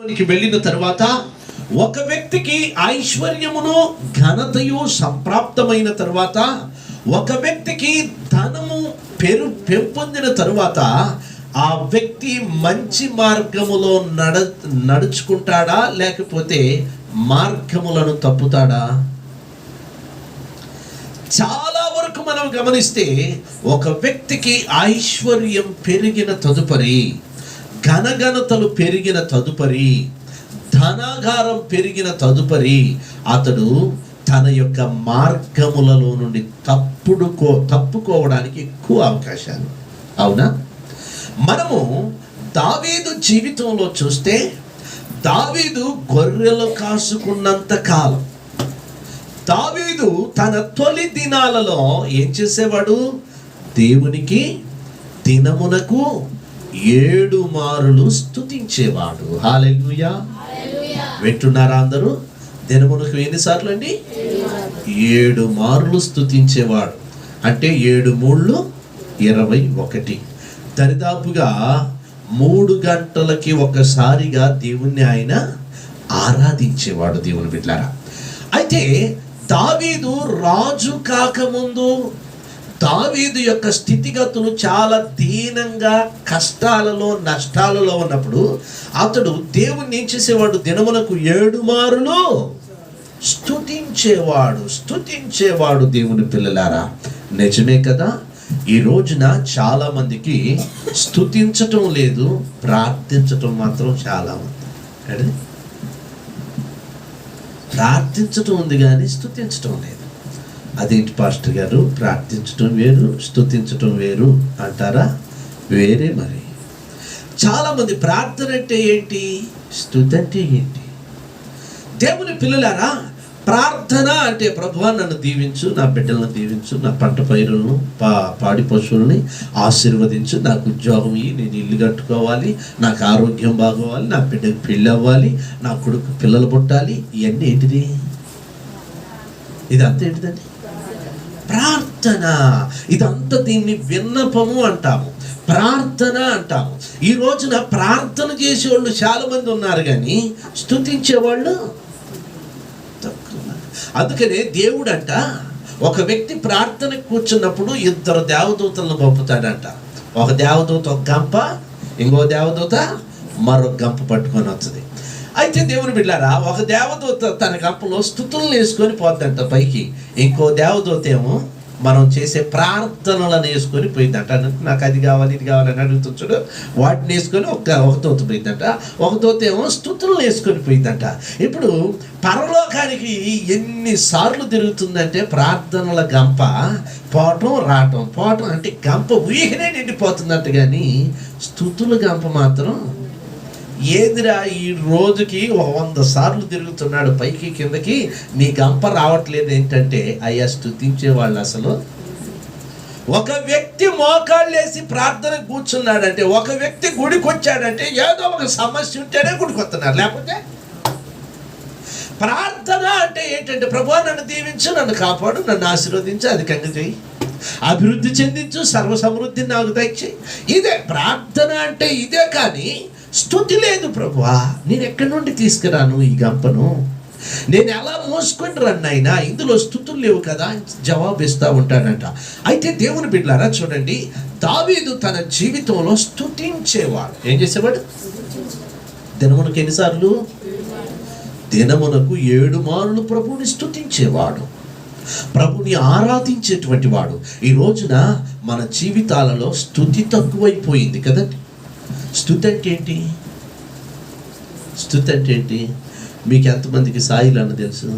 వెళ్ళిన తర్వాత ఒక వ్యక్తికి ఐశ్వర్యమును ఘనతయు సంప్రాప్తమైన తర్వాత, ఒక వ్యక్తికి ధనము పెంపొందిన తరువాత ఆ వ్యక్తి మంచి మార్గములో నడుచుకుంటాడా లేకపోతే మార్గములను తప్పుతాడా? చాలా వరకు మనం గమనిస్తే ఒక వ్యక్తికి ఐశ్వర్యం పెరిగిన తదుపరి, ఘనఘనతలు పెరిగిన తదుపరి, ధనాగారం పెరిగిన తదుపరి అతడు తన యొక్క మార్గములలో నుండి తప్పుకోవడానికి ఎక్కువ అవకాశాలు. అవునా? మనము దావీదు జీవితంలో చూస్తే, దావీదు గొర్రెలు కాసుకున్నంత కాలం దావీదు తన తొలి దినాలలో ఏం చేసేవాడు? దేవునికి దినమునకు 7 మారులు స్తుతించేవాడు. హల్లెలూయా. వింటున్నారా అందరూ? దినమునకు ఎన్నిసార్లు అండి? 7 మారులు స్తుతించేవాడు. అంటే 7 మూళ్ళు 21. దరిదాపుగా 3 గంటలకి ఒకసారిగా దేవుణ్ణి ఆయన ఆరాధించేవాడు. దేవుని బిడ్డలారా, అయితే దావీదు రాజు కాకముందు దావీదు యొక్క స్థితిగతులు చాలా దీనంగా, కష్టాలలో, నష్టాలలో ఉన్నప్పుడు అతడు దేవుణ్ణి ఏం చేసేవాడు? దినమునకు 7 మారులు స్తుతించేవాడు. దేవుని పిల్లలారా, నిజమే కదా? ఈ రోజున చాలా మందికి స్తుతించటం లేదు, ప్రార్థించటం మాత్రం చాలా ఉంది. ప్రార్థించటం ఉంది కానీ స్తుతించటం లేదు. అదేంటి పాస్టర్ గారు, ప్రార్థించటం వేరు స్తుతించటం వేరు అంటారా? వేరే. మరి చాలామంది ప్రార్థన అంటే ఏంటి, స్తుతి అంటే ఏంటి? దేవుని పిల్లలారా, ప్రార్థన అంటే ప్రభువా నన్ను దీవించు, నా బిడ్డలను దీవించు, నా పంట పైరులను పాడి పశువుల్ని ఆశీర్వదించు, నాకు ఉద్యోగం ఇయ్యి, నేను ఇల్లు కట్టుకోవాలి, నాకు ఆరోగ్యం బాగోవాలి, నా బిడ్డకు పెళ్ళి అవ్వాలి, నా కొడుకు పిల్లలు పుట్టాలి. ఇవన్నీ ఏంటిది? ఇదంతా ఏంటిదండి? ప్రార్థన. ఇదంతా దీన్ని విన్నపము అంటాము, ప్రార్థన అంటాము. ఈ రోజున ప్రార్థన చేసేవాళ్ళు చాలా మంది ఉన్నారు కానీ స్తుతించేవాళ్ళు తక్కువ. అందుకనే దేవుడంట ఒక వ్యక్తి ప్రార్థనకు కూర్చున్నప్పుడు 2 దేవదూతలను పంపుతాడంట. ఒక దేవదూత ఒక గంప, ఇంకో దేవదూత మరొక గంప పట్టుకొని వస్తుంది. అయితే దేవుని బిడ్డలారా, ఒక దేవదూత తన గంపలో స్తుతులను వేసుకొని పోద్దంట పైకి, ఇంకో దేవదూత ఏమో మనం చేసే ప్రార్థనలను వేసుకొని పోయిందంట. నాకు అది కావాలి, ఇది కావాలని అడుగుతుంటాడు, వాటిని వేసుకొని ఒక దూత పోయిందంట. ఒక దూత ఏమో స్తుతులను వేసుకొని పోయిందంట. ఇప్పుడు పరలోకానికి ఎన్నిసార్లు తిరుగుతుందంటే ప్రార్థనల గంప పోవటం అంటే గంప ఊహనే నిండిపోతుందంట, కానీ స్తుతుల గంప మాత్రం ఏదిరా ఈ రోజుకి 100 సార్లు తిరుగుతున్నాడు పైకి కిందకి, నీ గంప రావట్లేదు. ఏంటంటే అయ్యా స్తుతించే వాళ్ళు అసలు. ఒక వ్యక్తి మోకాళ్ళు వేసి ప్రార్థన కూర్చున్నాడంటే, ఒక వ్యక్తి గుడికి వచ్చాడంటే ఏదో ఒక సమస్య ఉంటేనే గుడికి వస్తున్నారు, లేకపోతే ప్రార్థన అంటే ఏంటంటే ప్రభువా నన్ను దీవించు, నన్ను కాపాడు, నన్ను ఆశీర్వదించు, అధికంగా చేయి, అభివృద్ధి చెందించు, సర్వసమృద్ధిని నాకు దయచేయి. ఇదే ప్రార్థన అంటే, ఇదే. కానీ స్తుతి లేదు. ప్రభువా నేను ఎక్కడి నుండి తీసుకురాను ఈ గంపను, నేను ఎలా మోసుకొని రన్నైనా, ఇందులో స్తుతులు లేవు కదా జవాబు ఇస్తూ ఉంటాడంట. అయితే దేవుని బిడ్డలారా చూడండి, దావీదు తన జీవితంలో స్తుతించేవాడు. ఏం చేసేవాడు? దినమునకు ఎన్నిసార్లు? దినమునకు 7 మారులు ప్రభువుని స్తుతించేవాడు, ప్రభుని ఆరాధించేటువంటి వాడు. ఈ రోజున మన జీవితాలలో స్తుతి తక్కువైపోయింది కదండి. స్తుతి అంటే ఏంటి? స్తుతి అంటే ఏంటి? మీకు ఎంతమందికి సాయిలను తెలుసు?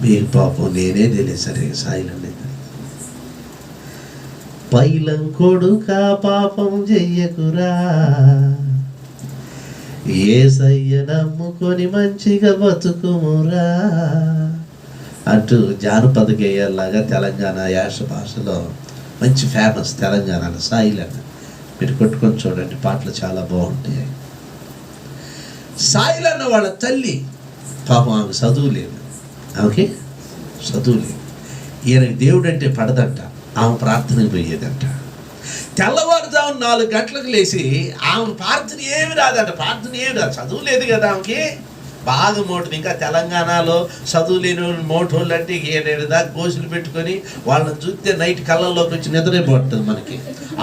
మీరు పాపం నేనే తెలియదు సరే సాయిలని. పైలం కొడుకా పాపం చెయ్యకురా, యేసయ్య నమ్ముకొని మంచిగా బతుకుమురా అంటూ జానపద గేయాల్లాగా తెలంగాణ యాస భాషలో మంచి ఫేమస్. తెలంగాణలో సాయిలను మీరు కొట్టుకొని చూడండి, పాటలు చాలా బాగుంటాయి. సాయిలన్న వాళ్ళ తల్లి పాపం ఆమె చదువు లేదు, ఆమెకి చదువు లేదు. ఈయనకి దేవుడు అంటే పడదంట, ఆమె ప్రార్థనకు పోయేదంట. తెల్లవారుజాము 4 గంటలకు లేచి ఆమె ప్రార్థన ఏమి రాదంట, చదువు లేదు కదా ఆమెకి, బాగా మోటు. ఇంకా తెలంగాణలో చదువు లేని మోటోళ్ళు అంటే 7 దాకా గోసులు పెట్టుకొని వాళ్ళని చూస్తే నైట్ కళ్ళల్లోకి వచ్చి నిద్రే పడుతుంది మనకి.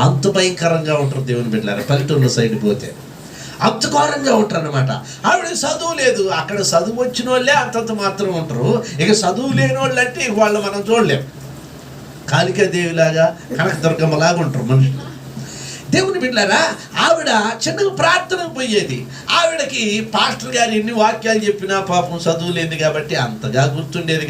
అంత భయంకరంగా ఉంటారు దేవుని బిడ్డలారా. పల్లెటూళ్ళ సైడ్ పోతే అంత ఘోరంగా ఉంటారు అనమాట. ఆవిడ చదువు లేదు. అక్కడ చదువు వచ్చిన వాళ్ళే అంతంత మాత్రం ఉంటారు. ఇక చదువు లేని వాళ్ళు అంటే వాళ్ళు మనం చూడలేము. కాళికాదేవిలాగా కనకదుర్గమ్మలాగా ఉంటారు మనుషులు. దేవుని బిడ్డలారా, ఆవిడ చిన్నగా ప్రార్థనకు పోయేది. ఆవిడకి పాస్టర్ గారు ఎన్ని వాక్యాలు చెప్పినా పాపం చదువు లేదు కాబట్టి అంతగా గుర్తుండేది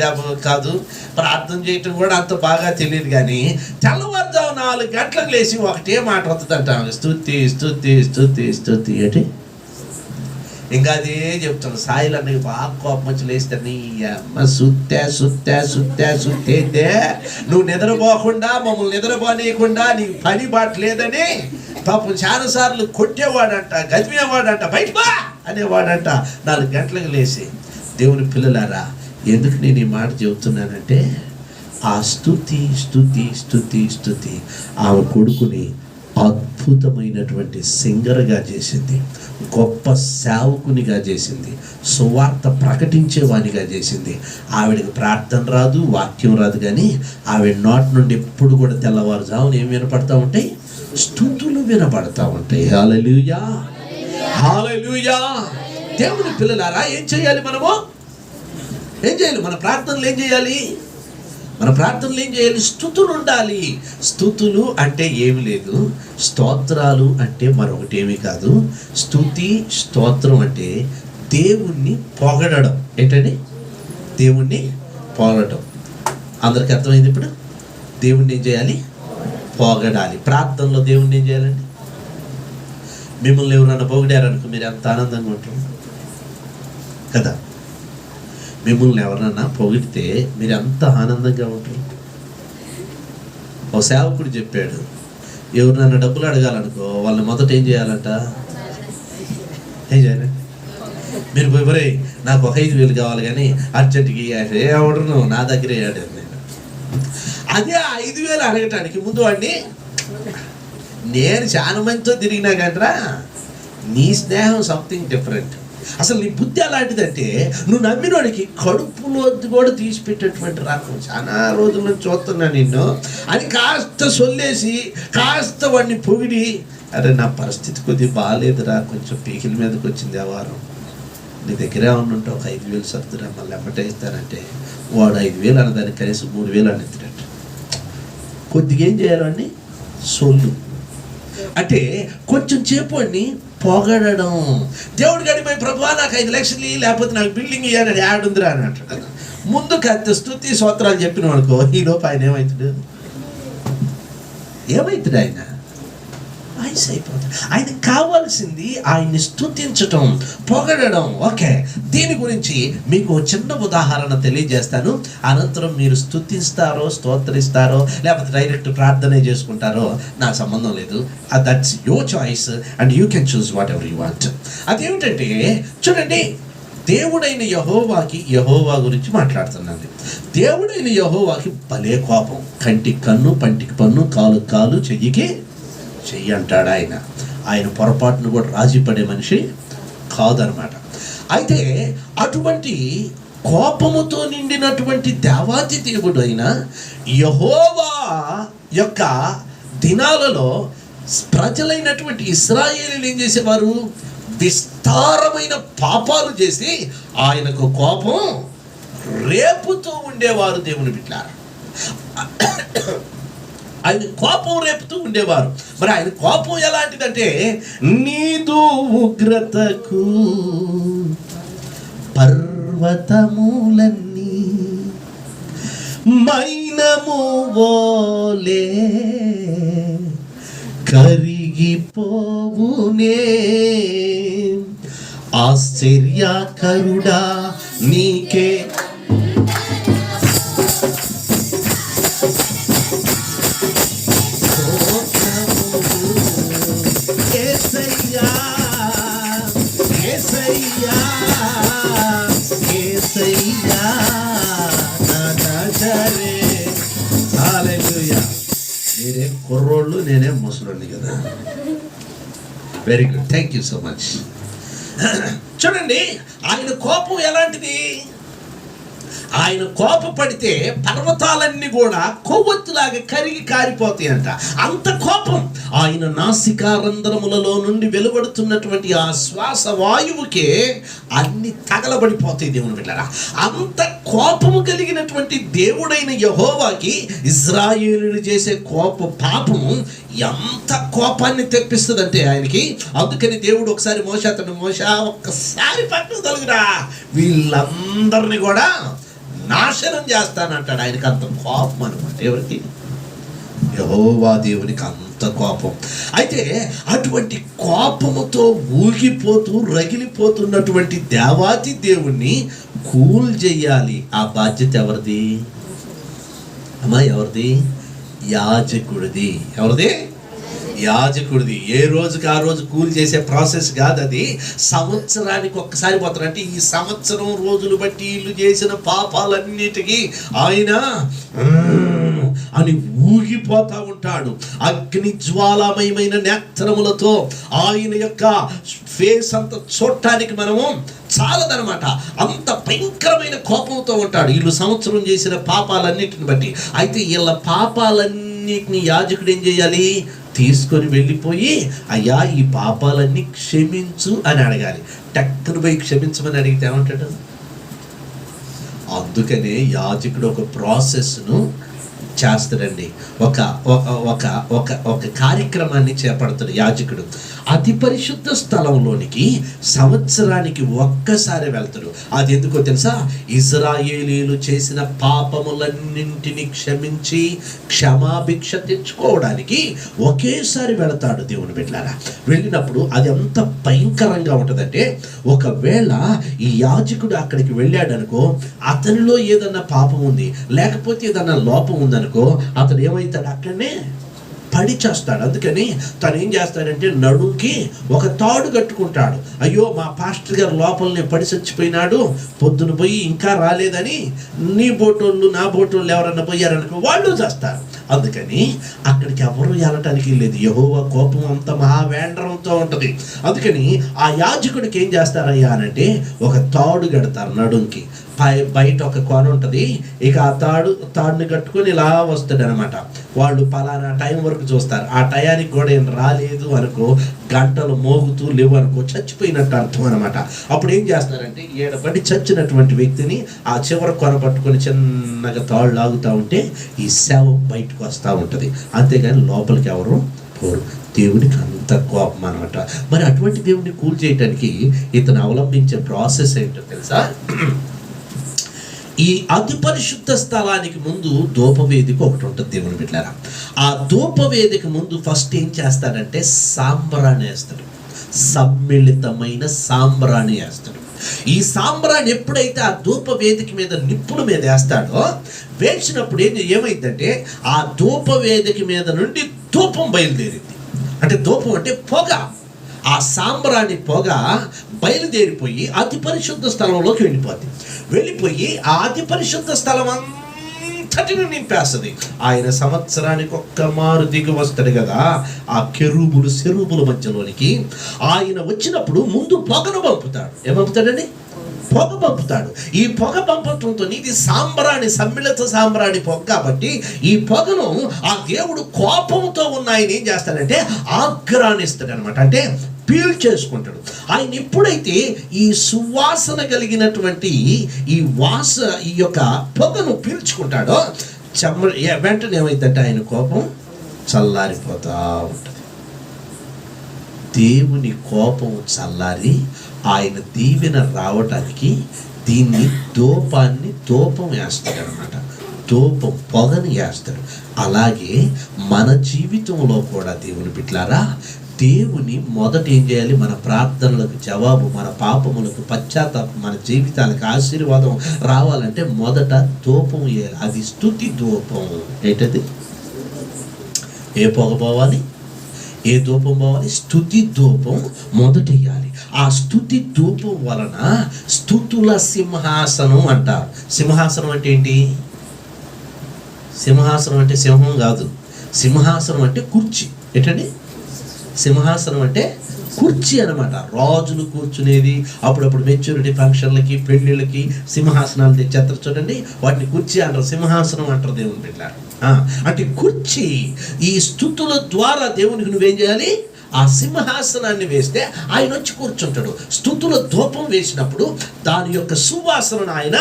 కాదు. ప్రార్థన చేయటం కూడా అంత బాగా తెలియదు. కానీ తెల్లవారుజాము 4 గంటలకు లేచి ఒకటే మాట వస్తుందంట, స్తుతి స్తుతి స్తుతి స్తుతి అంటే. ఇంకా అదే చెప్తాను. సాయిలు అన్నకి బాగా కోపం వచ్చి లేస్తే, నీ అమ్మ సుత్తే నువ్వు నిద్రపోకుండా మమ్మల్ని నిద్రపోనీయకుండా నీకు పని బాట్లేదని పాపం చాలాసార్లు కొట్టేవాడంట, గదిమేవాడంట, బయటపా అనేవాడంట. 4 గంటలకు లేచి. దేవుని పిల్లలారా, ఎందుకు నేను ఈ మాట చెబుతున్నానంటే, ఆ స్తుతి స్తుతి స్తుతి స్తుతి ఆమె కొడుకుని అద్భుతమైనటువంటి సింగర్గా చేసింది, గొప్ప సేవకునిగా చేసింది, సువార్త ప్రకటించేవానిగా చేసింది. ఆవిడకి ప్రార్థన రాదు, వాక్యం రాదు, కానీ ఆవిడ నోటి నుండి ఎప్పుడు కూడా తెల్లవారుజామున ఏం వినపడతా ఉంటాయి? స్తుతులు వినపడతా ఉంటాయి. హల్లెలూయా, హల్లెలూయా. దేవుని పిల్లలారా, ఏం చేయాలి మనము? ఏం చేయాలి? మన ప్రార్థనలు ఏం చేయాలి? స్తుతులు ఉండాలి. స్తుతులు అంటే ఏమి లేదు, స్తోత్రాలు అంటే మరొకటి ఏమీ కాదు. స్తుతి స్తోత్రం అంటే దేవుణ్ణి పొగడడం. ఏంటండి? దేవుణ్ణి పొగడడం. అందరికి అర్థమైంది ఇప్పుడు? దేవుణ్ణి ఏం చేయాలి? పొగడాలి. ప్రార్థనలో దేవుణ్ణి ఏం చేయాలండి? మిమ్మల్ని ఎవరన్నా పొగిడారనుకో మీరు ఎంత ఆనందంగా ఉంటారు కదా. మిమ్మల్ని ఎవరన్నా పొగిడితే మీరు ఎంత ఆనందంగా ఉంటారు. ఓ సేవకుడు చెప్పాడు, ఎవరినన్నా డబ్బులు అడగాలనుకో వాళ్ళని మొదట ఏం చేయాలంట? ఏం చేయాలి? మీరు పోయి నాకు ఒక 5,000 కావాలి కానీ అర్జెంట్కి ఎవడను నా దగ్గరే ఆడాను నేను. అదే 5,000 అడగటానికి ముందు వాడిని, నేను చాలా మందితో తిరిగినా కంటరా, నీ స్నేహం సంథింగ్ డిఫరెంట్. అసలు నీ బుద్ధి అలాంటిదంటే నువ్వు నమ్మినోడికి కడుపులో కూడా తీసిపెట్టేటువంటి రకం. చాలా రోజుల నుంచి చూస్తున్నా నిన్ను అని కాస్త సొల్లేసి కాస్త వాడిని పొగిడి, అరే నా పరిస్థితి కొద్దిగా బాగాలేదురా, కొంచెం పీకిల మీదకి వచ్చింది ఆ వారం, నీ దగ్గరే ఉంటే ఒక 5,000 సర్దురా మళ్ళీ ఎమ్మటే ఇస్తానంటే వాడు 5,000 అన్నదానికి కనీసం 3,000 అని ఎత్తినట్టు. కొద్దిగా ఏం చేయాలండి? సొల్లు అంటే కొంచెం సేపు అని పొగడడం. దేవుడు గడిపోయి, ప్రభువా నాకు 5 లక్షలు లేకపోతే నాకు బిల్డింగ్ ఇవ్వాలని యాడ్ ఉందిరా అని అంటాడు. ముందు కత్తి స్తుతి స్తోత్రాలు చెప్పిన వాడుకో, ఈలోపు ఆయన ఏమవుతాడు? ఆయన వాయిస్ అయిపోతాడు. ఆయనకు కావాల్సింది ఆయన్ని స్తుతించటం, పొగడడం. ఓకే, దీని గురించి మీకు చిన్న ఉదాహరణ తెలియజేస్తాను. అనంతరం మీరు స్తుతిస్తారో స్తోత్రిస్తారో లేకపోతే డైరెక్ట్ ప్రార్థనే చేసుకుంటారో నాకు సంబంధం లేదు. That's your choice and you can choose what ever you want. అదేమిటంటే చూడండి, దేవుడైన యెహోవా గురించి మాట్లాడుతున్నాను. దేవుడైన యెహోవాకి భలే కోపం. కంటికి కన్ను, పంటికి పన్ను, కాలుకి కాలు, చెయ్యికి చెయ్యి అంటాడు ఆయన. ఆయన పొరపాటును కూడా రాజీ పడే మనిషి కాదనమాట. అయితే అటువంటి కోపముతో నిండినటువంటి దేవాతి దేవుడు అయిన యెహోవా యొక్క దినాలలో ప్రజలైనటువంటి ఇశ్రాయేలీయులు ఏం చేసేవారు? విస్తారమైన పాపాలు చేసి ఆయనకు కోపం రేపుతూ ఉండేవారు. దేవుని బిడ్డలారా, ఆయన కోపం రేపుతూ ఉండేవారు. మరి ఆయన కోపం ఎలాంటిదంటే, నీదు ఉగ్రతకు పర్వతములన్నీ మైనము వోలే కరిగిపోవునే, ఆశ్చర్యకరుడా నీకే మీరేం కుర్రోళ్ళు, నేనేం ముసలోళ్ళు. Very good, thank you so much. చూడండి, ఆయన కోపం ఎలాంటిది? ఆయన కోపపడితే పర్వతాలన్నీ కూడా కొవ్వొత్తులాగా కరిగి కారిపోతాయంట. అంత కోపం. ఆయన నాసికారంధ్రములలో నుండి వెలువడుతున్నటువంటి ఆ శ్వాస వాయువుకే అన్ని తగలబడిపోతాయి దేవుని బిడ్డలారా. అంత కోపము కలిగినటువంటి దేవుడైన యెహోవాకి ఇశ్రాయేలులు చేసే పాపము ఎంత కోపాన్ని తెప్పిస్తుందంటే ఆయనకి. అందుకని దేవుడు ఒకసారి మోషే ఒక్కసారి పట్టుదలుగురా, వీళ్ళందరినీ కూడా నాశనం చేస్తానంటాడు. ఆయనకి అంత కోపం అనమాట. ఎవరికి? యెహోవా దేవునికి అంత కోపం. అయితే అటువంటి కోపముతో ఊగిపోతూ రగిలిపోతున్నటువంటి దేవాతి దేవుణ్ణి కూల్ చేయాలి. ఆ బాధ్యత ఎవరిది అమ్మా? ఎవరిది? యాజకుడిది. ఎవరిది? యాజకుడిది. ఏ రోజుకి ఆ రోజు కూలి చేసే ప్రాసెస్ కాదు అది. సంవత్సరానికి ఒక్కసారి పోతారు. అంటే ఈ సంవత్సరం రోజులు బట్టి వీళ్ళు చేసిన పాపాలన్నిటికీ ఆయన అని ఊగిపోతా ఉంటాడు. అగ్ని జ్వాలామయమైన నేత్రములతో ఆయన యొక్క ఫేస్ అంతా చూడటానికి మనము చాలదనమాట. అంత భయంకరమైన కోపంతో ఉంటాడు వీళ్ళు సంవత్సరం చేసిన పాపాలన్నిటిని బట్టి. అయితే వీళ్ళ పాపాలన్నిటిని యాజకుడు ఏం చేయాలి? తీసుకొని వెళ్ళిపోయి, అయ్యా ఈ పాపాలన్నీ క్షమించు అని అడగాలి. టక్కును పోయి క్షమించమని అడిగితే ఏమంటాడు? అందుకనే యాజకుడు ఒక ప్రాసెస్ను చేస్తాడండి. ఒక ఒక ఒక ఒక కార్యక్రమాన్ని చేపడతాడు యాజకుడు. అతి పరిశుద్ధ స్థలంలోనికి సంవత్సరానికి ఒక్కసారి వెళ్తాడు. అది ఎందుకో తెలుసా? ఇశ్రాయేలీయులు చేసిన పాపములన్నింటినీ క్షమించి క్షమాభిక్ష తెచ్చుకోవడానికి ఒకేసారి వెళతాడు దేవుని బిడ్డలారా. వెళ్ళినప్పుడు అది ఎంత భయంకరంగా ఉంటుందంటే, ఒకవేళ ఈ యాజకుడు అక్కడికి వెళ్ళాడనుకో, అతనిలో ఏదన్నా పాపం ఉంది, లేకపోతే ఏదన్నా లోపం ఉందనుకో, అతడు ఏమవుతాడు? అక్కడనే పడి చేస్తాడు. అందుకని తను ఏం చేస్తాడంటే నడుంకి ఒక తాడు కట్టుకుంటాడు. అయ్యో మా పాస్టర్ గారు లోపలనే పడి చచ్చిపోయినాడు, పొద్దున పోయి ఇంకా రాలేదని నీ బోటోళ్ళు నా బోటోళ్ళు ఎవరన్నా పోయారనుకో వాళ్ళు చేస్తారు. అందుకని అక్కడికి ఎవరు వెళ్ళటానికి లేదు. యెహోవా కోపం అంత మహావేంద్రంతో ఉంటుంది. అందుకని ఆ యాజకుడికి ఏం చేస్తారయ్యా అనంటే ఒక తాడు కడతారు నడుంకి. బయట ఒక కొన ఉంటుంది. ఇక ఆ తాడుని కట్టుకొని ఇలా వస్తాడు అనమాట. వాళ్ళు పలానా టైం వరకు చూస్తారు. ఆ టయానికి కూడా ఏం రాలేదు అనుకో, గంటలు మోగుతూ లేవు అనుకో, చచ్చిపోయినట్టు అర్థం అనమాట. అప్పుడు ఏం చేస్తారంటే ఏడబడి చచ్చినటువంటి వ్యక్తిని ఆ చివరి కొన పట్టుకొని చిన్నగా తాళ్ళు లాగుతూ ఉంటే ఈ శవం బయటకు వస్తూ ఉంటుంది. అంతేగాని లోపలికి ఎవరు పోరు. దేవునికి అంత కోపం అనమాట. మరి అటువంటి దేవుడిని కూల్ చేయడానికి ఇతను అవలంబించే ప్రాసెస్ ఏంటో తెలుసా? ఈ అతి పరిశుద్ధ స్థలానికి ముందు ధూపవేదిక ఒకటి ఉంటుంది దేవుని బిడ్డలారా. ఆ ధూపవేదిక ముందు ఫస్ట్ ఏం చేస్తాడంటే సాంబ్రాణి వేస్తాడు. సమ్మిళితమైన సాంబ్రాణి వేస్తాడు. ఈ సాంబ్రాణి ఎప్పుడైతే ఆ ధూపవేదిక మీద నిప్పుల మీద వేస్తాడో, వేసినప్పుడు ఏమైందంటే ఆ ధూపవేదిక మీద నుండి ధూపం బయలుదేరింది. అంటే ధూపం అంటే పొగ. ఆ సాంబ్రాణి పొగ బయలుదేరిపోయి అతి పరిశుద్ధ స్థలంలోకి వెళ్ళిపోయి ఆ అతి పరిశుద్ధ స్థలం అంతటిని నింపేస్తుంది. ఆయన సంవత్సరానికి ఒక్క మారు దిగి వస్తాడు కదా ఆ సెరూబుల మధ్యలోనికి. ఆయన వచ్చినప్పుడు ముందు పొగను పంపుతాడు. ఏమంపుతాడండి? పొగ పంపుతాడు. ఈ పొగ పంపటంతో ఇది సాంబ్రాణి, సమ్మిళిత సాంబ్రాణి పొగ కాబట్టి ఈ పొగను ఆ దేవుడు కోపంతో ఉన్న ఆయన ఏం చేస్తాడంటే ఆగ్రానిస్తాడు అనమాట. అంటే పీల్ చేసుకుంటాడు. ఆయన ఎప్పుడైతే ఈ సువాసన కలిగినటువంటి ఈ యొక్క పొగను పీల్చుకుంటాడో వెంటనే ఏమైందంటే ఆయన కోపం చల్లారిపోతా ఉంటుంది. దేవుని కోపం చల్లారి ఆయన దీవెన రావటానికి దీన్ని ధూపం వేస్తాడు అనమాట. ధూపం పొగని వేస్తాడు. అలాగే మన జీవితంలో కూడా దేవుని బిడ్డలారా, దేవుని మొదట ఏం చేయాలి? మన ప్రార్థనలకు జవాబు, మన పాపములకు పశ్చాత్తాపం, మన జీవితాలకు ఆశీర్వాదం రావాలంటే మొదట ధూపం వేయాలి. అది స్తుతి ధూపం. ఏంటది? ఏ పొగ పోవాలి? ఏ ధూపం పోవాలి? స్తుతి ధూపం మొదట వేయాలి. ఆ స్తుతి ధూపం వలన స్తుతుల సింహాసనం అంటారు. సింహాసనం అంటే ఏంటి? సింహాసనం అంటే సింహం కాదు. సింహాసనం అంటే కుర్చీ. ఏంటండి? సింహాసనం అంటే కుర్చీ అనమాట. రాజులు కూర్చునేది, అప్పుడప్పుడు మెచ్యూరిటీ ఫంక్షన్లకి, పెళ్ళిళ్ళకి సింహాసనాలు తెచ్చేస్తారు చూడండి, వాటిని కుర్చీ అంటారు, సింహాసనం అంటారు దేవుని బిడ్డ. అంటే కుర్చీ. ఈ స్తుతుల ద్వారా దేవునికి నువ్వేం చేయాలి? ఆ సింహాసనాన్ని వేస్తే ఆయన వచ్చి కూర్చుంటాడు. స్తుతుల ధూపం వేసినప్పుడు దాని యొక్క సువాసనను ఆయన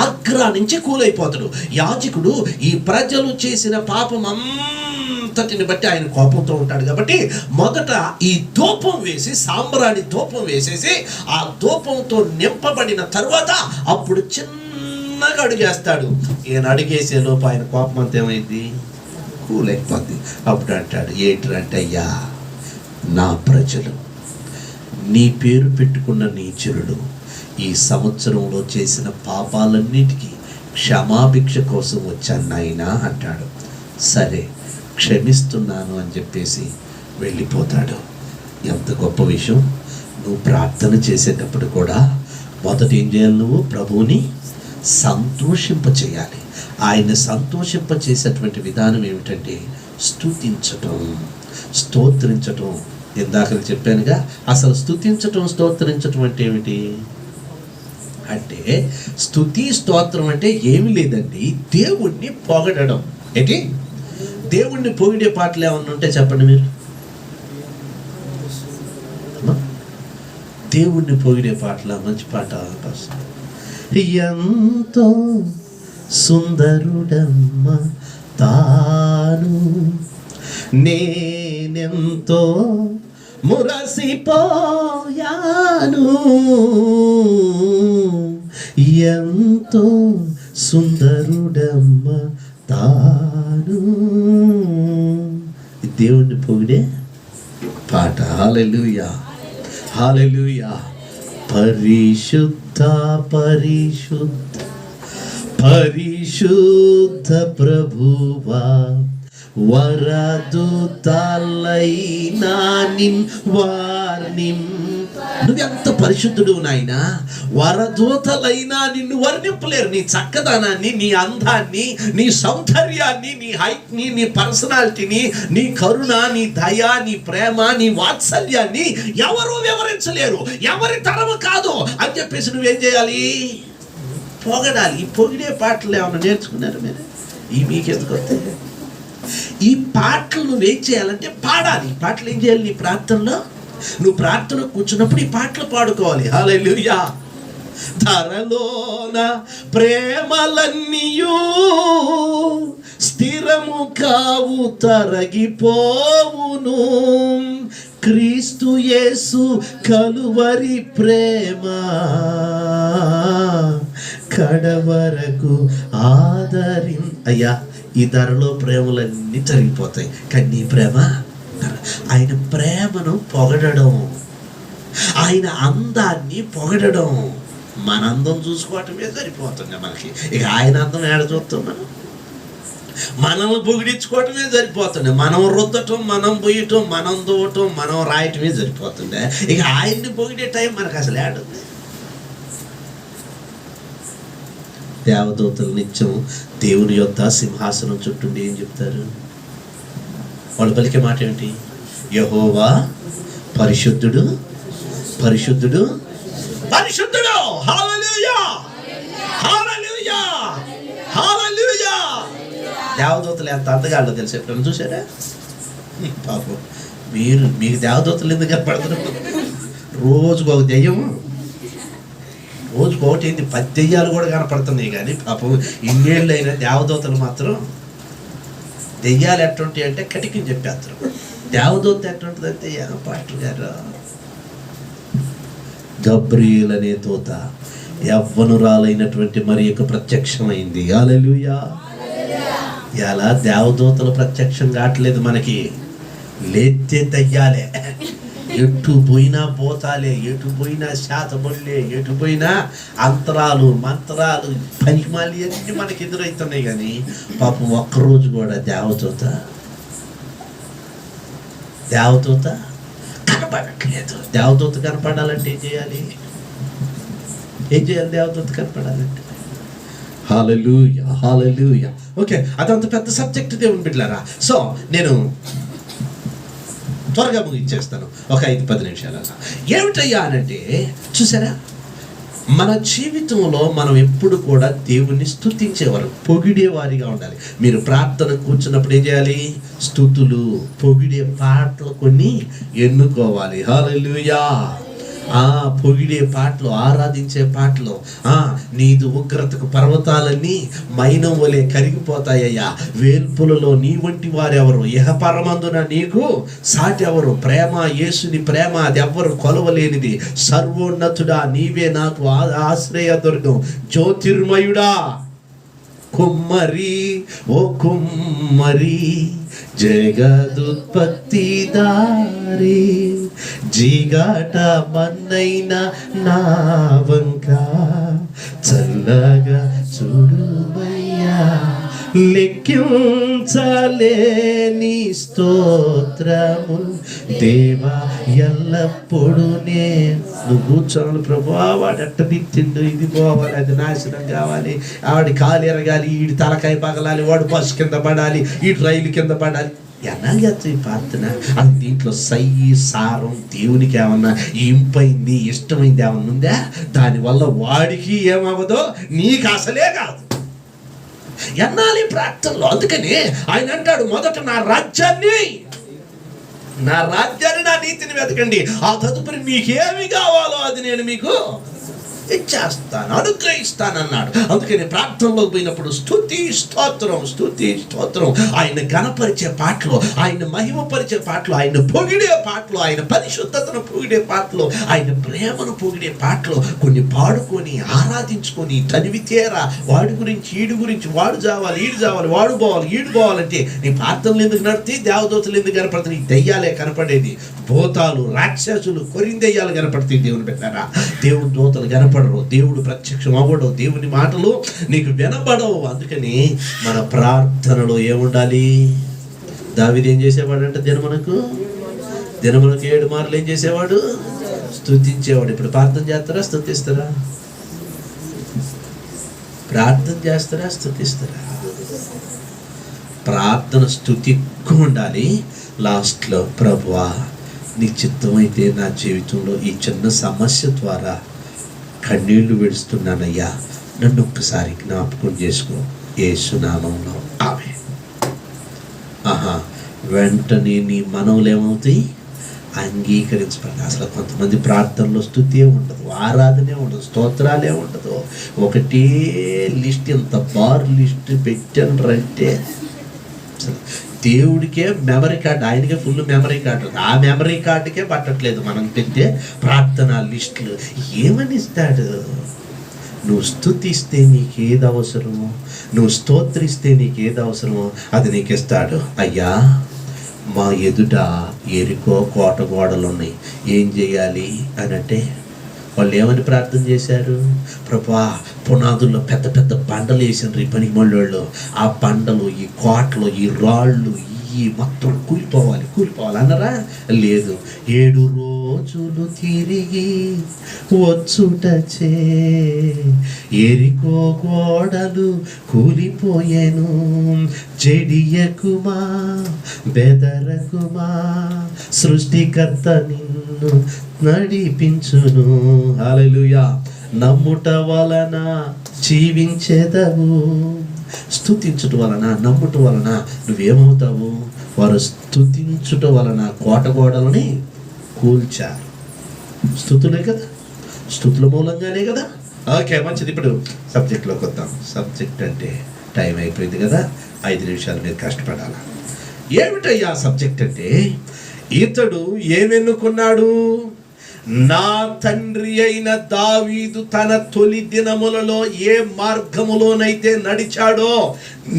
ఆగ్రానించి కూలైపోతాడు. యాజకుడు ఈ ప్రజలు చేసిన పాపం అంతటిని బట్టి ఆయన కోపంతో ఉంటాడు కాబట్టి మొదట ఈ ధూపం వేసి, సాంబ్రాణి ధూపం వేసేసి ఆ ధూపంతో నింపబడిన తర్వాత అప్పుడు చిన్నగా అడుగేస్తాడు. ఈయన అడిగేసే లోపు ఆయన కోపం అంతా ఏమైంది? కూలైపోద్ది. అప్పుడు అంటాడు, ఏంటంటే, అయ్యా, నా ప్రజలు, నీ పేరు పెట్టుకున్న నీచులు ఈ సంవత్సరంలో చేసిన పాపాలన్నిటికీ క్షమాభిక్ష కోసం వచ్చాను నాయనా అంటాడు. సరే, క్షమిస్తున్నాను అని చెప్పేసి వెళ్ళిపోతాడు. ఎంత గొప్ప విషయం! నువ్వు ప్రార్థన చేసేటప్పుడు కూడా మొదట ఏం చేయాలి? నువ్వు ప్రభువుని సంతోషింప చేయాలి. ఆయన సంతోషింప చేసేటువంటి విధానం ఏమిటంటే స్తుతించటం, స్తోత్రించటం. ఇందాక చెప్పానుగా, అసలు స్తుతించటం, స్తోత్రించటం అంటే ఏమిటి అంటే, స్తుతి స్తోత్రం అంటే ఏమి లేదండి, దేవుణ్ణి పొగడడం. ఏంటి? దేవుణ్ణి పొగిడే పాటలు ఏమన్నా ఉంటే చెప్పండి మీరు. దేవుణ్ణి పొగిడే పాటల మంచి పాట. ఎంతో సుందరుడమ్మ తాను, నేనెంతో మురసిపోయాను, ఎంతో సుందరుడమ్మ తాను. దేవుణ్ణి పొగిడే పాట. హల్లెలూయా, హల్లెలూయా. పరిశుద్ధ పరిశుద్ధ పరిశుద్ధ ప్రభువా, వరదుతలైనా నిన్ వార్నిం. నువ్వెంత పరిశుద్ధుడు నాయనా, వరదూతలైనా నిన్ను వర్ణింపలేరు. నీ చక్కదనాన్ని, నీ అందాన్ని, నీ సౌందర్యాన్ని, నీ హైట్ని, నీ పర్సనాలిటీని, నీ కరుణ, నీ దయ, నీ ప్రేమ, నీ వాత్సల్యాన్ని ఎవరూ వివరించలేరు. ఎవరి తరము కాదు అని చెప్పేసి నువ్వేం చేయాలి? పొగడాలి. ఈ పొగిడే పాటలు ఏమన్నా నేర్చుకున్నారు మీరు? ఈ మీకెందుకు వస్తాయి ఈ పాటలు? నువ్వేం చేయాలంటే పాడాలి. ఈ పాటలు ఏం చేయాలి? నీ ప్రార్థనలో, నువ్వు ప్రార్థన కూర్చున్నప్పుడు ఈ పాటలు పాడుకోవాలి. హల్లెలూయా. ధరలోన ప్రేమలన్నీయు స్థిరము కావు, తరగిపోవును. క్రీస్తు యేసు కలువరి ప్రేమ కడవరకు అయ్యా, ఈ ధరలో ప్రేమలన్నీ జరిగిపోతాయి, కానీ నీ ప్రేమ, ఆయన ప్రేమను పొగడడం, ఆయన అందాన్ని పొగడడం. మన అందం చూసుకోవటమే సరిపోతుంది మనకి. ఇక ఆయన అందం ఏడ చూస్తాం మనం? మనల్ని పొగిడించుకోవటమే సరిపోతుంది. మనం రుద్దటం, మనం పొయ్యటం, మనం దూవటం, మనం రాయటమే సరిపోతుంది. ఇక ఆయన్ని పొగిడే టైం మనకు అసలు ఏడుంది? దేవదూతలు నిత్యం దేవుని యొక్క సింహాసనం చుట్టూ ఏం చెప్తారు? వాళ్ళు పలికే మాట ఏమిటి? యెహోవా పరిశుద్ధుడు, పరిశుద్ధుడు, పరిశుద్ధుడు. హల్లెలూయా, హల్లెలూయా, హల్లెలూయా. దేవదూతలు ఎంత అందగాళ్ళో తెలిసి ఎప్పుడైనా చూసారా? పాపం మీకు దేవదూతలు ఎందుకు కనపడుతున్నారు? రోజుకు ఒక దెయ్యం, రోజుకు ఒకటి 10 దెయ్యాలు కూడా కనపడుతున్నాయి. కానీ పాపం ఇన్నేళ్ళు అయిన దేవదూతలు మాత్రం, దెయ్యాలు ఎట్టుంటాయి అంటే కటికని చెప్పేస్తారు. దేవదూత ఎట్టుంటుందంటే, పాస్టర్ గారు, గబ్రియేల్ అనే దూత యవ్వనురాలైనటువంటి మరి యొక్క ప్రత్యక్షమైంది. హల్లెలూయా. ఇలా దేవదూతలు ప్రత్యక్షం కావట్లేదు మనకి, లేతే దయ్యాలే. ఎటు పోయినా పోతాలే, ఎటు పోయినా శాతబడులే, ఎటు పోయినా అంతరాలు, మంత్రాలు, పనికిమాలి అన్నీ మనకి ఎదురవుతున్నాయి. కానీ పాపం ఒక్కరోజు కూడా దేవదూత కనపడట్లేదు. దేవదూత కనపడాలంటే ఏం చేయాలి? దేవదూత కనపడాలంటే? హల్లెలూయా, హల్లెలూయా. ఓకే, అదంత పెద్ద సబ్జెక్ట్ దేవుని బిడ్డలారా. సో నేను త్వరగా ముగించేస్తాను, ఒక 5-10 నిమిషాలలో. ఏమిటయ్యా అనంటే, చూసారా, మన జీవితంలో మనం ఎప్పుడు కూడా దేవుణ్ణి స్తుతించేవారు, పొగిడేవారిగా ఉండాలి. మీరు ప్రార్థన కూర్చున్నప్పుడు ఏం చేయాలి? స్తుతులు, పొగిడే పాటలు కొన్ని ఎన్నుకోవాలి. హల్లెలూయా. పొగిడే పాటలు, ఆరాధించే పాటలు. నీదు ఉగ్రతకు పర్వతాలన్నీ మైనం వలె కరిగిపోతాయ్యా. వేల్పులలో నీ వంటి వారెవరు? ఇహపరమందున నీకు సాటి ఎవరు? ప్రేమ, యేసుని ప్రేమ అది ఎవ్వరు కొలవలేనిది. సర్వోన్నతుడా, నీవే నాకు ఆశ్రయదుర్గం. జ్యోతిర్మయుడా, కుమ్మరి ఓ కుమ్మరి, జగదుత్పత్తి దారి, జిగాట మన్నైన నా వంక చల్లగా చూడుమయ్యా. లెక్కించలేని స్తోత్రము దేవా ఎల్లప్పుడు నువ్వు కూర్చోవాలి. ప్రభువా, వాడు ఎట్ట తిట్టిండు, ఇది పోవాలి, అది నాశనం కావాలి, ఆవిడ కాలు ఎరగాలి, ఈడి తలకాయ పగలాలి, వాడు బస్సు కింద పడాలి, ఈ రైలు కింద పడాలి. ఎలాగచ్చు ఈ ప్రార్థన? అది దీంట్లో సారం దేవునికి ఏమన్నా ఇంపైంది, ఇష్టమైంది ఏమన్నా ఉందా? దానివల్ల వాడికి ఏమవ్వదో నీకు అసలే కాదు. ఎన్నాలి ప్రార్థనలో. అందుకని ఆయన అంటాడు, మొదట నా రాజ్యాన్ని నా నీతిని వెతకండి, ఆ తదుపరి మీకేమి కావాలో అది నేను మీకు ఇచ్చేస్తాను, అనుగ్రహిస్తానన్నాడు. అందుకని ప్రార్థనలోకి పోయినప్పుడు స్తుతి స్తోత్రం, స్తుతి స్తోత్రం, ఆయన ఘనపరిచే పాటలు, ఆయన మహిమపరిచే పాటలు, ఆయన పొగిడే పాటలు, ఆయన పరిశుద్ధతను పొగిడే పాటలు, ఆయన ప్రేమను పొగిడే పాటలు కొన్ని పాడుకొని ఆరాధించుకొని తనివి తీరా వాడి గురించి ఈడు గురించి, వాడు చావాలి, ఈడు చావాలి, వాడు పోవాలి, ఈడు పోవాలంటే నీ ప్రార్థనలు ఎందుకు నడితే, దేవదూతలు ఎందుకు కనపడతాయి? దెయ్యాలే కనపడేది, భూతాలు, రాక్షసులు, కొరిందెయ్యాలు కనపడతాయి. దేవుని పెట్టారా? దేవుని దూతలు కనపడరు, దేవుడు ప్రత్యక్షం అవ్వడు, దేవుని మాటలు నీకు వినబడవు. అందుకని మన ప్రార్థనలో ఏముండాలి? దావీదు ఏం చేసేవాడు అంటే, దినమునకు 7 మార్లు ఏం చేసేవాడు? స్తుతించేవాడు. ఇప్పుడు ప్రార్థన చేస్తారా, స్తుతిస్తారా? ప్రార్థన చేస్తారా, స్తుతిస్తారా? ప్రార్థన స్తుతి ఎక్కువ ఉండాలి. లాస్ట్లో, ప్రభువా నీ చిత్తమైతే నా జీవితంలో ఈ చిన్న సమస్య ద్వారా కన్నీళ్లు విడుస్తున్నానయ్యా, నన్ను ఒక్కసారి జ్ఞాపకం చేసుకో, యేసు నామములో ఆమేన్. వెంటనే నీ మనవులు ఏమవుతాయి? అంగీకరించబడి. అసలు కొంతమంది ప్రార్థనలో స్తుతి ఉండదు, ఆరాధనే ఉండదు, స్తోత్రాలే ఉండదు, ఒకటే లిస్ట్, ఎంత బార్ లిస్ట్ పెట్టండ్రంటే దేవుడికే మెమరీ కార్డు, ఆయనకే ఫుల్ మెమరీ కార్డు, ఆ మెమరీ కార్డుకే పట్టట్లేదు మనం పెట్టే ప్రార్థన లిస్టులు. ఏమని ఇస్తాడు? నువ్వు స్తుతిస్తే నీకేది అవసరమో, నువ్వు స్తోత్రిస్తే నీకేది అవసరమో అది నీకు ఇస్తాడు. అయ్యా, మా ఎదుట ఎరికో కోట గోడలు ఉన్నాయి, ఏం చేయాలి అని అంటే, వాళ్ళు ఏమని ప్రార్థన చేశారు? ప్రభువా, పునాదుల్లో పెద్ద పెద్ద బండలు వేసినారు ఈ పనికి మళ్ళీ, ఆ బండలు, ఈ కోటలు, ఈ రాళ్ళు, ఈ మొత్తం కూలిపోవాలి అన్నరా? లేదు, 7 రోజులు తిరిగి వచ్చుటచే ఎరికో గోడలు కూలిపోయేను. జడియకుమా, బెదరకుమా, సృష్టికర్త నిన్ను నడిపించును. హల్లెలూయా. నమ్ముట వలన జీవించేదవు, స్తుతించుట వలన, నమ్ముట వలన నువ్వేమవుతావు? వారు స్తుతించుట వలన కోట గోడలని కూల్చారు. స్తుతులే కదా, స్తుతుల మూలంగానే కదా. ఓకే, మంచిది. ఇప్పుడు సబ్జెక్ట్లోకి వద్దాం. సబ్జెక్ట్ అంటే టైం అయిపోయింది కదా, 5 నిమిషాలు మీరు కష్టపడాలి. ఏమిటయ్యా సబ్జెక్ట్ అంటే, ఇతడు ఏమెన్నుకున్నాడు? నా తండ్రి అయిన దావీదు తన తొలి దినములలో ఏ మార్గములోనైతే నడిచాడో,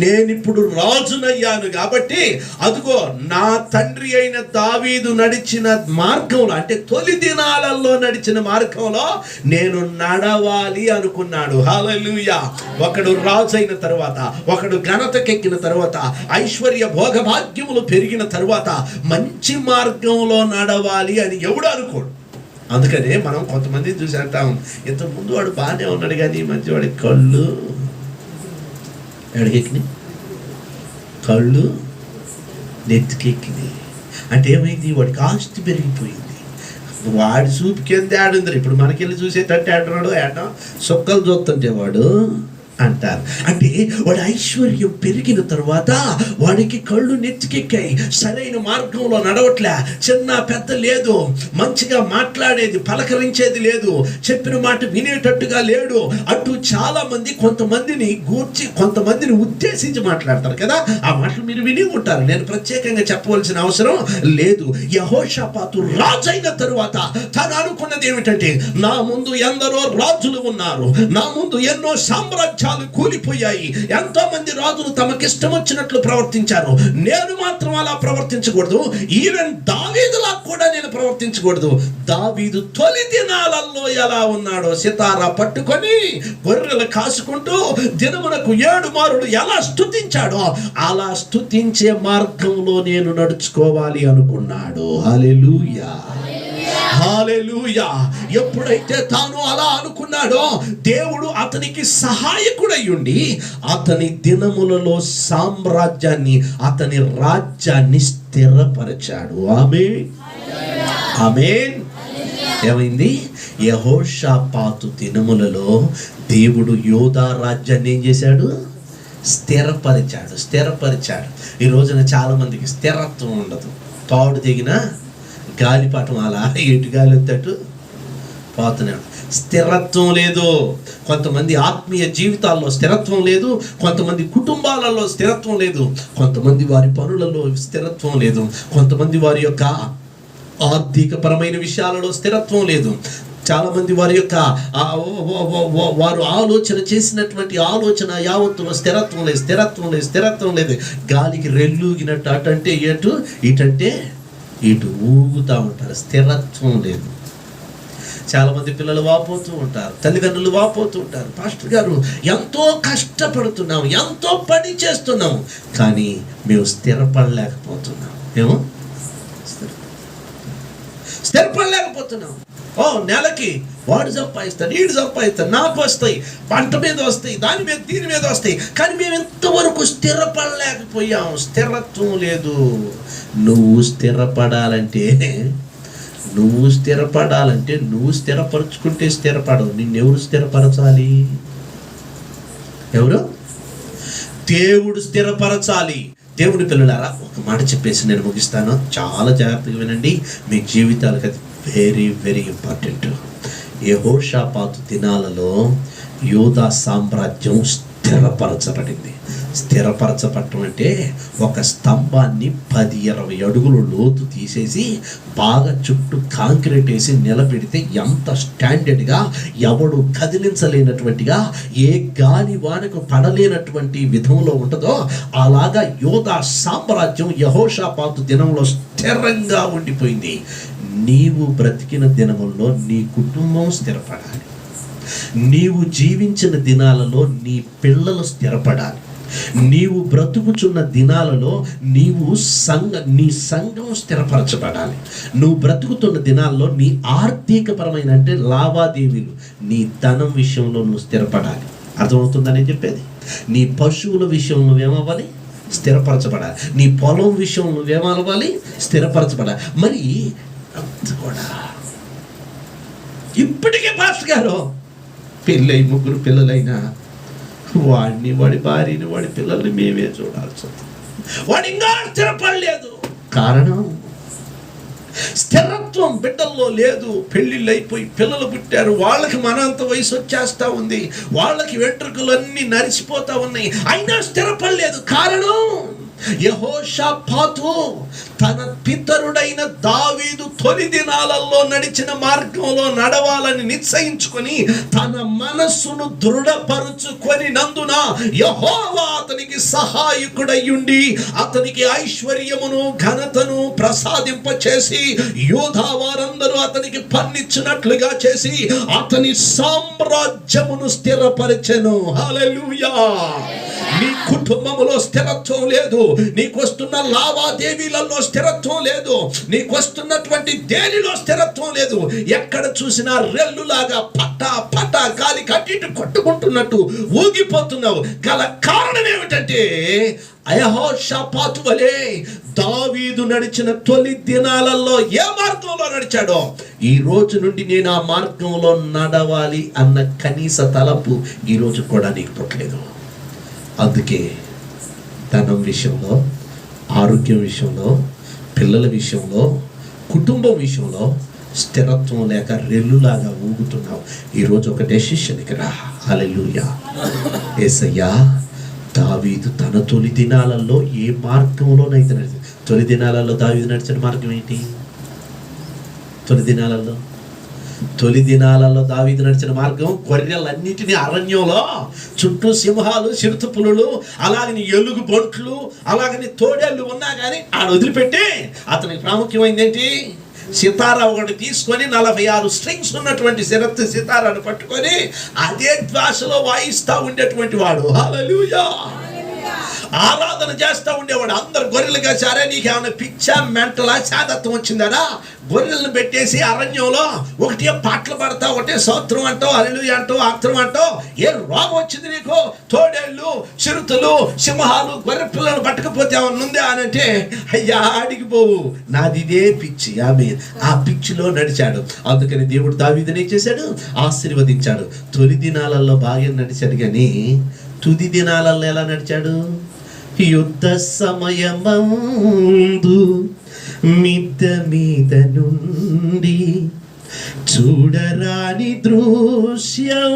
నేనిప్పుడు రాజునయ్యాను కాబట్టి అదిగో నా తండ్రి అయిన దావీదు నడిచిన మార్గంలో, అంటే తొలి దినాలలో నడిచిన మార్గంలో నేను నడవాలి అనుకున్నాడు. హల్లెలూయా. ఒకడు రాజు అయిన తర్వాత, ఒకడు ఘనతకెక్కిన తర్వాత, ఐశ్వర్య భోగభాగ్యములు పెరిగిన తర్వాత మంచి మార్గంలో నడవాలి అని ఎవడు అనుకోడు. అందుకనే మనం కొంతమంది చూసి అంటాం, ఇంతకుముందు వాడు బాగానే ఉన్నాడు కానీ ఈ మధ్య వాడి కళ్ళు ఎడకెక్కినాయి, కళ్ళు నెత్తికెక్కినాయి. అంటే ఏమైంది? వాడికి ఆస్తి పెరిగిపోయింది. వాడి చూపుకి ఎంత ఆడుంది. ఇప్పుడు మనకెళ్ళి చూసేటట్టు ఆడున్నాడు, సుక్కలు చూస్తుంటే వాడు అంటారు. అంటే వాడి ఐశ్వర్యం పెరిగిన తర్వాత వాడికి కళ్ళు నెత్తికెక్కాయి. సరైన మార్గంలో నడవట్లే, చిన్న పెద్ద లేదు, మంచిగా మాట్లాడేది పలకరించేది లేదు, చెప్పిన మాట వినేటట్టుగా లేడు. అటు చాలా మంది కొంతమందిని గూర్చి కొంతమందిని ఉద్దేశించి మాట్లాడతారు కదా, ఆ మాటలు మీరు విని ఉంటారు. నేను ప్రత్యేకంగా చెప్పవలసిన అవసరం లేదు. యెహోషాపాతు రాజు అయిన తరువాత తను అనుకున్నది ఏమిటంటే, నా ముందు ఎందరో రాజులు ఉన్నారు, నా ముందు ఎన్నో సామ్రాజ్యాలు కూలిపోయాయి, ఎంతో మంది రాజులు తమకిష్టం వచ్చినట్లు ప్రవర్తించారు, నేను మాత్రం అలా ప్రవర్తించకూడదు. ఈవెన్ దావీదులా కూడా నేను ప్రవర్తించకూడదు. దావీదు తొలి దినాలలో ఎలా ఉన్నాడో, సితారా పట్టుకొని గొర్రెలు కాసుకుంటూ దినమునకు 7 మారులు ఎలా స్తుతించాడో అలా స్తుతించే మార్గంలో నేను నడుచుకోవాలి అనుకున్నాడు. హల్లెలూయా, హల్లెలూయా. ఎప్పుడైతే తాను అలా అనుకున్నాడో, దేవుడు అతనికి సహాయకుడై ఉండి అతని దినములలో సామ్రాజ్యాన్ని, అతని రాజ్యాన్ని స్థిరపరిచాడు. ఆమేన్, ఆమేన్. ఏమైంది? యెహోషాపాతు దినములలో దేవుడు యోధా రాజ్యాన్ని ఏం చేశాడు? స్థిరపరిచాడు. ఈ రోజున చాలా మందికి స్థిరత్వం ఉండదు. తాడు దిగిన గాలిపటం అలా ఎటు గాలి వద్దట్టు పోతున్నాడు. స్థిరత్వం లేదు. కొంతమంది ఆత్మీయ జీవితాల్లో స్థిరత్వం లేదు, కొంతమంది కుటుంబాలలో స్థిరత్వం లేదు, కొంతమంది వారి పనులలో స్థిరత్వం లేదు, కొంతమంది వారి యొక్క ఆర్థికపరమైన విషయాలలో స్థిరత్వం లేదు. చాలా మంది వారి యొక్క వారు ఆలోచన చేసినటువంటి ఆలోచన యావత్తులో స్థిరత్వం లేదు. గాలికి రెల్లుగినట్టు అటంటే ఎటు, ఇటంటే ఇటు ఊగుతూ ఉంటారు. స్థిరత్వం లేదు. చాలా మంది పిల్లలు వాపోతూ ఉంటారు, తల్లిదండ్రులు వాపోతూ ఉంటారు. పాస్టర్ గారు, ఎంతో కష్టపడుతున్నాం, ఎంతో పని చేస్తున్నాం, కానీ మేము స్థిరపడలేకపోతున్నాం. స్థిరపడలేకపోతున్నాం. నెలకి వాడు సంపాదిస్తాడు, వీడు సంపాదిస్తాడు, నాకు వస్తాయి, పంట మీద వస్తాయి, దాని మీద దీని మీద వస్తాయి, కానీ మేము ఇంతవరకు స్థిరపడలేకపోయాం. స్థిరత్వం లేదు. నువ్వు స్థిరపడాలంటే నువ్వు స్థిరపరచుకుంటే స్థిరపడవు. నిన్నెవరు స్థిరపరచాలి? ఎవరు? దేవుడు స్థిరపరచాలి. దేవుడి పిల్లలారా, ఒక మాట చెప్పేసి నేను ముగిస్తాను. చాలా జాగ్రత్తగా వినండి, మీ జీవితాలకు అది వెరీ వెరీ ఇంపార్టెంట్. యెహోషాపాతు దినాలలో యోధా సామ్రాజ్యం స్థిరపరచబడింది. స్థిరపరచబడటం అంటే ఒక స్తంభాన్ని 10-20 అడుగులు లోతు తీసేసి బాగా చుట్టూ కాంక్రీట్ వేసి నిలబెడితే ఎంత స్టాండర్డ్గా, ఎవడు కదిలించలేనటువంటిగా, ఏ గాలి వానకు పడలేనటువంటి విధంలో ఉంటుందో అలాగా యోధా సామ్రాజ్యం యెహోషాపాతు దినంలో స్థిరంగా ఉండిపోయింది. నీవు బ్రతికిన దినముల్లో నీ కుటుంబం స్థిరపడాలి. నీవు జీవించిన దినాలలో నీ పిల్లలు స్థిరపడాలి. నీవు బ్రతుకుచున్న దినాలలో నీ సంఘం స్థిరపరచబడాలి. నువ్వు బ్రతుకుతున్న దినాల్లో నీ ఆర్థికపరమైన అంటే లావాదేవీలు, నీ ధనం విషయంలో నువ్వు స్థిరపడాలి. అర్థమవుతుందని చెప్పేది. నీ పశువుల విషయంలో నువ్వేమవ్వాలి? స్థిరపరచబడాలి. నీ పొలం విషయం నువ్వేమవ్వాలి? స్థిరపరచబడాలి. మరి అంత కూడా ఇప్పటికే పాస్టర్ గారు పెళ్ళై 3 పిల్లలైనా వాడిని, వాడి భార్యని, వాడి పిల్లల్ని మేమే చూడాల్సి వస్తుంది. వాడు ఇంకా స్థిరపడలేదు. కారణం స్థిరత్వం బిడ్డల్లో లేదు. పెళ్ళిళ్ళు అయిపోయి పిల్లలు పుట్టారు, వాళ్ళకి మనంత వయసు వచ్చేస్తా ఉంది, వాళ్ళకి వెంట్రుకలు అన్నీ నరిసిపోతా ఉన్నాయి, అయినా స్థిరపడలేదు. కారణం యెహోషాపాతు తన పితరుడైన దావీదు తొలి దినాలలో నడిచిన మార్గంలో నడవాలని నిశ్చయించుకొని తన మనస్సును దృఢపరుచుకొని నందున యెహోవా అతనికి సహాయకుడయ్యుండి అతనికి ఐశ్వర్యమును ఘనతను ప్రసాదింపచేసి యోధా వారందరూ అతనికి పన్నిచ్చినట్లుగా చేసి అతని సామ్రాజ్యమును స్థిరపరిచెను. హల్లెలూయా. నీ కుటుంబంలో స్థిరత్వం లేదు, నీకు వస్తున్న లావాదేవీలలో స్థిరత్వం లేదు, నీకు వస్తున్నటువంటి దేనిలో స్థిరత్వం లేదు. ఎక్కడ చూసినా రెల్లులాగా పట్టా పట్టా గాలి కట్టిట్టు కొట్టుకుంటున్నట్టు ఊగిపోతున్నావు. గల కారణం ఏమిటంటే యెహోషాపాతు వలె దావీదు నడిచిన తొలి దినాలలో ఏ మార్గంలో నడిచాడో ఈ రోజు నుండి నేను ఆ మార్గంలో నడవాలి అన్న కనీస తలపు ఈ రోజు కూడా నీకు పుట్టలేదు. అందుకే ధనం విషయంలో, ఆరోగ్యం విషయంలో, పిల్లల విషయంలో, కుటుంబం విషయంలో స్థిరత్వం లేక రెల్లులాగా ఊగుతున్నావు. ఈరోజు ఒక డెసిషన్కి రా. హల్లెలూయా. యేసయ్యా, దావీదు తన తొలి దినాలలో ఏ మార్గంలోనైతే నడిచి, తొలి దినాలలో దావీదు నడిచిన మార్గం ఏంటి? తొలి దినాలలో దావీదు నడిచిన మార్గం గొర్రెలన్నిటినీ అరణ్యంలో చుట్టూ సింహాలు, చిరుతపులులు, అలాగని ఎలుగు బొంట్లు, అలాగని తోడేళ్ళు ఉన్నా కానీ ఆడ వదిలిపెట్టి అతనికి ప్రాముఖ్యమైంది ఏంటి? సితారా ఒకటి తీసుకొని 46 స్ట్రింగ్స్ ఉన్నటువంటి సితారాను పట్టుకొని అదే శ్వాసలో వాయిస్తా ఉండేటువంటి వాడు. హల్లెలూయా. ఆరాధన చేస్తూ ఉండేవాడు. అందరు గొర్రెలుగా సారే నీకేమైనా పిచ్చా మెంటలా శాదత్వం వచ్చిందనా? గొర్రెలను పెట్టేసి అరణ్యంలో ఒకటే పాటలు పడతా, ఒకటే స్తోత్రం అంటావు, హల్లెలూయా అంటావు, ఆత్రం అంటావు. ఏ రోగం వచ్చింది నీకు? తోడేళ్ళు, చిరుతలు, సింహాలు, గొర్రె పిల్లలు పట్టకపోతే ఏమన్నా ఉందా అని అంటే, అయ్యా ఆడికి పోవు, నాది ఇదే పిచ్చి. ఆమె ఆ పిచ్చిలో నడిచాడు. అందుకని దేవుడు దావీదుని ఏం చేశాడు? ఆశీర్వదించాడు. తొలి దినాలలో బాగా నడిచాడు, కానీ తుది దినాలలో ఎలా నడిచాడు? యుద్ధ సమయమందు మిద్ద మీద నుండి చూడరాని దృశ్యం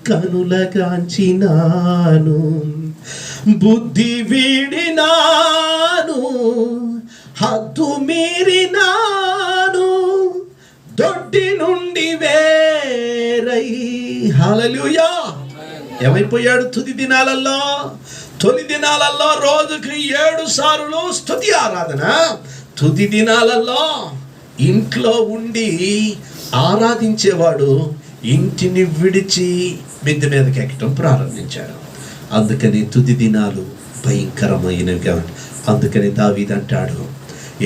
కనులగాంచినాను, బుద్ధి వీడినాను, హద్దు మీరినాను, దొడ్డి నుండి వేరై. హల్లెలూయా. ఏమైపోయాడు తుది దినాలలో? తొలి దినాలలో రోజుకి 7 సార్లు స్తుతి ఆరాధన. తుది దినాలలో ఇంట్లో ఉండి ఆరాధించేవాడు ఇంటిని విడిచి మిద్దె మీదకి ఎక్కడం ప్రారంభించాడు. అందుకని తుది దినాలు భయంకరమైనవిగా. అందుకని దావీదు అంటాడు,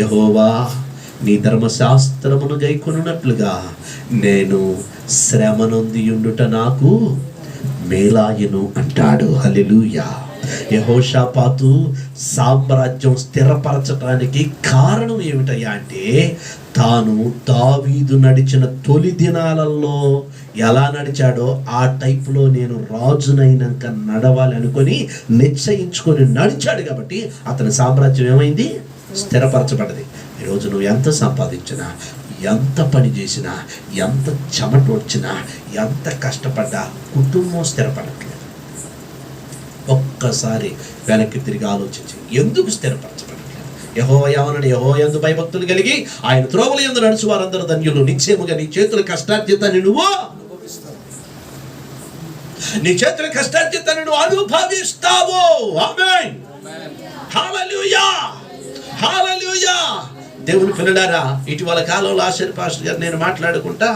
యెహోవా నీ ధర్మశాస్త్రమును గైకొనున్నట్లుగా నేను శ్రమ నొంది ఉండుట నాకు మేలాయను అంటాడు. హల్లెలూయా. యెహోషాపాతు సామ్రాజ్యం స్థిరపరచడానికి కారణం ఏమిటయ్యా అంటే, తాను దావీదు నడిచిన తొలి దినాలలో ఎలా నడిచాడో ఆ టైపులో నేను రాజునైనాక నడవాలి అనుకొని నిశ్చయించుకొని నడిచాడు. కాబట్టి అతని సామ్రాజ్యం ఏమైంది? స్థిరపరచబడ్డది. ఈరోజు నువ్వు ఎంత సంపాదించినా, ఎంత పని చేసినా, ఎంత చెమట వచ్చినా, ఎంత కష్టపడ్డా కుటుంబం స్థిరపడట్లేదు. ఒక్కసారి వెనక్కి తిరిగి ఆలోచించి ఎందుకు స్థిరపరచబడట్లేదు? యెహోవా ఏమన్నాడు? యెహోవా యందు భయభక్తులు కలిగి ఆయన త్రోవల యందు నడుచు వారందరూ ధన్యులు. నిశ్చయముగా నీ చేతుల కష్టార్జితాన్ని నువ్వు అనుభవిస్తావు. ఆమేన్. హల్లెలూయా. హల్లెలూయా. దేవుని పిల్లలారా, ఇటీవల కాలంలో ఆశ్చర్య పాస్టర్ గారు నేను మాట్లాడుకుంటా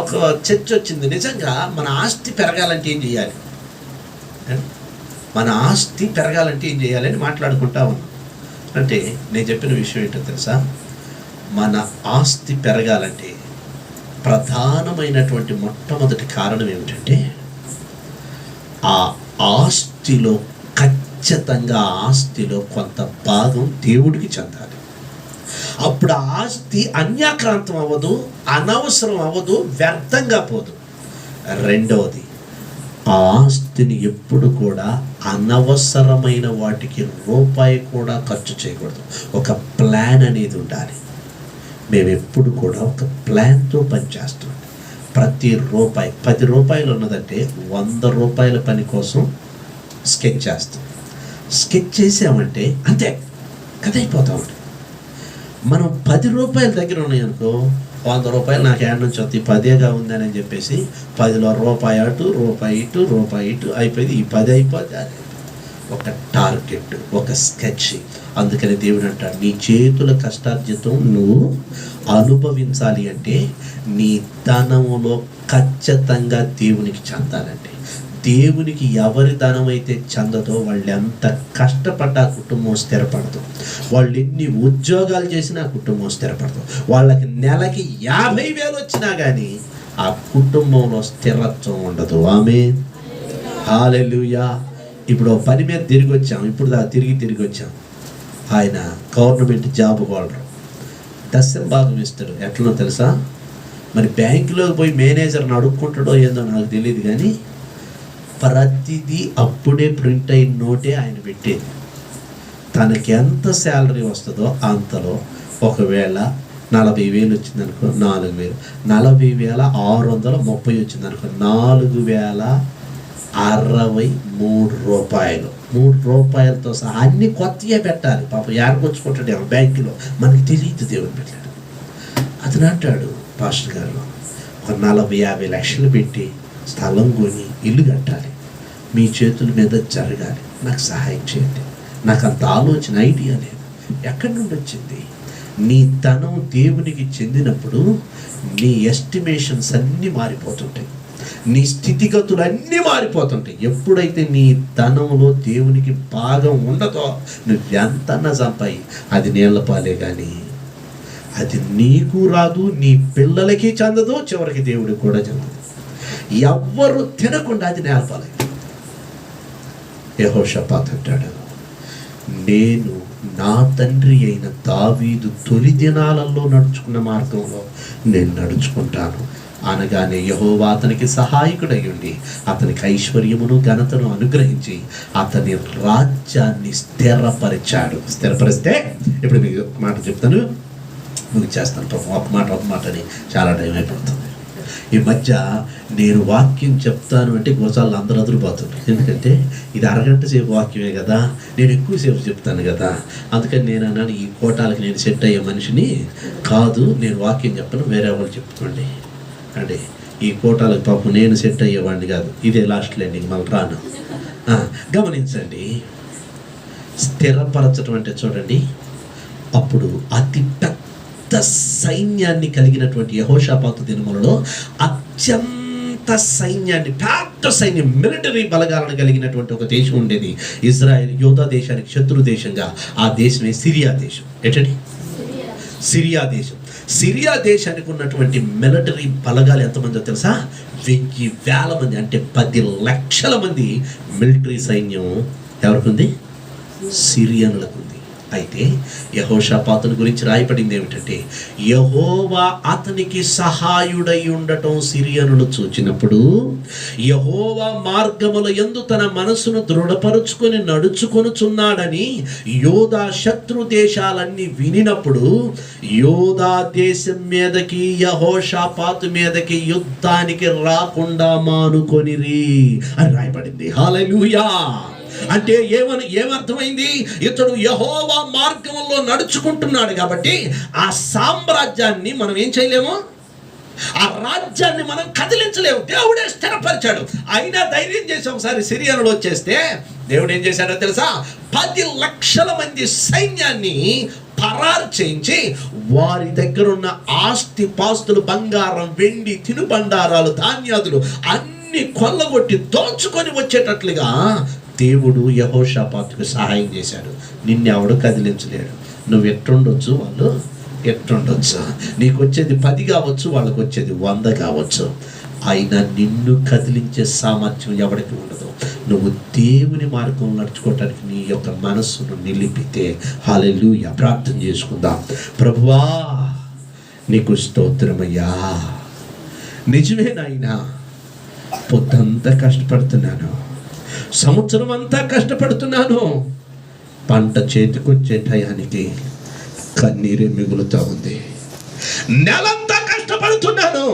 ఒక చర్చ వచ్చింది. నిజంగా మన ఆస్తి పెరగాలంటే ఏం చేయాలి? మన ఆస్తి పెరగాలంటే ఏం చేయాలని మాట్లాడుకుంటా ఉన్నాం. అంటే నేను చెప్పిన విషయం ఏంటో తెలుసా? మన ఆస్తి పెరగాలంటే ప్రధానమైనటువంటి మొట్టమొదటి కారణం ఏమిటంటే, ఆ ఆస్తిలో ఖచ్చితంగా ఆస్తిలో కొంత భాగం దేవుడికి చెందాలి. అప్పుడు ఆ ఆస్తి అన్యాక్రాంతం అవ్వదు, అనవసరం అవ్వదు, వ్యర్థంగా పోదు. రెండవది, ఆ ఆస్తిని ఎప్పుడు కూడా అనవసరమైన వాటికి రూపాయి కూడా ఖర్చు చేయకూడదు. ఒక ప్లాన్ అనేది ఉండాలి. మేము ఎప్పుడు కూడా ఒక ప్లాన్తో పనిచేస్తాం. ప్రతి రూపాయి 10 రూపాయలు ఉన్నదంటే 100 రూపాయల పని కోసం స్కెచ్ చేస్తాం. స్కెచ్ చేసామంటే అంతే కథ అయిపోతామండి. మనం 10 రూపాయల దగ్గర ఉన్నాయనుకో, 100 రూపాయలు నాకు ఏడు నుంచి వస్తుంది, 10గా ఉందని చెప్పేసి 10లో రూపాయి అటు, రూపాయి ఇటు, రూపాయి ఇటు అయిపోయింది. ఈ 10 అయిపోతే అది ఒక టార్గెట్, ఒక స్కెచ్. అందుకని దేవుడు అంటాడు, నీ చేతుల కష్టార్జితం నువ్వు అనుభవించాలి అంటే నీ ధనములో ఖచ్చితంగా దేవునికి చెందాలంటే, దేవునికి ఎవరి ధనం అయితే చెందదో వాళ్ళు ఎంత కష్టపడ్డా కుటుంబం స్థిరపడదు. వాళ్ళు ఎన్ని ఉద్యోగాలు చేసినా కుటుంబం స్థిరపడదు. వాళ్ళకి నెలకి 50,000 వచ్చినా కానీ ఆ కుటుంబంలో స్థిరత్వం ఉండదు. ఆమేన్, హల్లెలూయా. ఇప్పుడు పని మీద తిరిగి వచ్చాం, తిరిగి వచ్చాం. ఆయన గవర్నమెంట్ జాబ్ హోల్డర్, దశంభాగం ఇస్తాడు. ఎట్లనో తెలుసా? మరి బ్యాంకులోకి పోయి మేనేజర్ని అడుక్కుంటాడో ఏందో నాకు తెలియదు, కానీ ప్రతిదీ అప్పుడే ప్రింట్ అయిన నోటే ఆయన పెట్టేది. తనకి ఎంత శాలరీ వస్తుందో అంతలో ఒకవేళ 40,000 వచ్చిందనుకో 4,000, 40,630 వచ్చిందనుకో 4,063 రూపాయలు. 3 రూపాయలతో సహా అన్ని కొత్తగా పెట్టాలి. పాపం యాడకొచ్చుకుంటాడేమో బ్యాంకులో, మనకి తెలియదు దేవుని పెట్టాడు. అతను అంటాడు, పాస్టర్ గారు ఒక 40-50 లక్షలు పెట్టి స్థలం కొని ఇల్లు కట్టాలి, మీ చేతుల మీద జరగాలి, నాకు సహాయం చేయండి. నాకు అంత ఆలోచన, ఐడియా లేదు. ఎక్కడి నుండి వచ్చింది? నీ ధనం దేవునికి చెందినప్పుడు నీ ఎస్టిమేషన్స్ అన్నీ మారిపోతుంటాయి, నీ స్థితిగతులు అన్నీ మారిపోతుంటాయి. ఎప్పుడైతే నీ ధనంలో దేవునికి భాగం ఉండదో నువ్వు ఎంతన్నా సంపాయి, అది నీళ్ల పాలే, కానీ అది నీకు రాదు, నీ పిల్లలకి చెందదు, చివరికి దేవుడికి కూడా చెందదు. ఎవ్వరు తినకుండా అది నేర్పాలి. యెహోషాపాతు అంటాడు, నేను నా తండ్రి అయిన దావీదు తొలి దినాలలో నడుచుకున్న మార్గంలో నేను నడుచుకుంటాను అనగానే యెహోవా అతనికి సహాయకుడై ఉండి అతనికి ఐశ్వర్యమును ఘనతను అనుగ్రహించి అతని రాజ్యాన్ని స్థిరపరిస్తే, ఇప్పుడు మీకు ఒక మాట చెప్తాను, ముగిచేస్తాను. ఒక మాటని చాలా టైం అయిపోతుంది. ఈ మధ్య నేను వాక్యం చెప్తాను అంటే గోసాలు అందరూ అదిరిపోతున్నారు. ఎందుకంటే ఇది అరగంట సేపు వాక్యమే కదా, నేను ఎక్కువసేపు చెప్తాను కదా. అందుకని నేను అన్నాను, ఈ కోటాలకి నేను సెట్ అయ్యే మనిషిని కాదు, నేను వాక్యం చెప్పను, వేరే వాళ్ళు చెప్పుకోండి అంటే ఈ కోటాలకు పాపం నేను సెట్ అయ్యేవాడిని కాదు. ఇదే లాస్ట్ లెండింగ్, మళ్ళీ రాను. గమనించండి, స్థిరపరచడం అంటే చూడండి, అప్పుడు అతి పెద్ద సైన్యాన్ని కలిగినటువంటి యెహోషాపాతు దినములలో అత్యంత సైన్యాన్ని, పెద్ద సైన్యం, మిలిటరీ బలగాలను కలిగినటువంటి ఒక దేశం ఉండేది. ఇజ్రాయెల్ యోధా దేశానికి శత్రు దేశంగా ఆ దేశమే సిరియా దేశం. ఏంటండి? సిరియా దేశం. సిరియా దేశానికి ఉన్నటువంటి మిలిటరీ బలగాలు ఎంతమందో తెలుసా? 1,000,000 మంది, అంటే 10 లక్షల మంది మిలిటరీ సైన్యం ఎవరికి ఉంది? సిరియనులకు ఉంది. అయితే యెహోషాపాతుని గురించి రాయబడింది ఏమిటంటే, యెహోవా అతనికి సహాయుడై ఉండటం సిరియనులు చూచినప్పుడు, యెహోవా మార్గముల యందు తన మనసును దృఢపరుచుకొని నడుచుకొనుచున్నాడని యోధా శత్రు దేశాలన్నీ వినినప్పుడు యోధా దేశం మీదకి యెహోషాపాతు మీదకి యుద్ధానికి రాకుండా మానుకొనిరి అని రాయబడింది. హల్లెలూయా. అంటే ఏమర్థమైంది? ఇతడు యెహోవా మార్గంలో నడుచుకుంటున్నాడు కాబట్టి ఆ సామ్రాజ్యాన్ని మనం ఏం చేయలేము, ఆ రాజ్యాన్ని మనం కదిలించలేము. దేవుడే స్థిరపరిచాడు. అయినా ధైర్యం చేసి ఒకసారి సిరియనులు వచ్చేస్తే దేవుడు ఏం చేశాడో తెలుసా? 10 లక్షల మంది సైన్యాన్ని పరారు చేయించి వారి దగ్గర ఉన్న ఆస్తి పాస్తులు, బంగారం, వెండి, తినుబండారాలు, ధాన్యాదులు అన్ని కొల్లగొట్టి దోచుకొని వచ్చేటట్లుగా దేవుడు యెహోషాపాతుకు సహాయం చేశాడు. నిన్నెవడు కదిలించలేడు. నువ్వు ఎట్టుండొచ్చు, వాళ్ళు ఎట్టుండొచ్చు. నీకు వచ్చేది 10 కావచ్చు, వాళ్ళకు వచ్చేది 100 కావచ్చు. అయినా నిన్ను కదిలించే సామర్థ్యం ఎవరికి ఉండదు. నువ్వు దేవుని మార్గం నడుచుకోవటానికి నీ యొక్క మనస్సును నిలిపితే. హల్లెలూయా. ప్రార్థన చేసుకుందాం. ప్రభువా, నీకు స్తోత్రమయ్యా. నిజమే నాయనా, పొద్దంతా కష్టపడుతున్నాను, సంవత్సరం అంతా కష్టపడుతున్నాను, పంట చేతికొచ్చే టయానికి కన్నీరే మిగులుతూ ఉంది. నెలంతా కష్టపడుతున్నాను,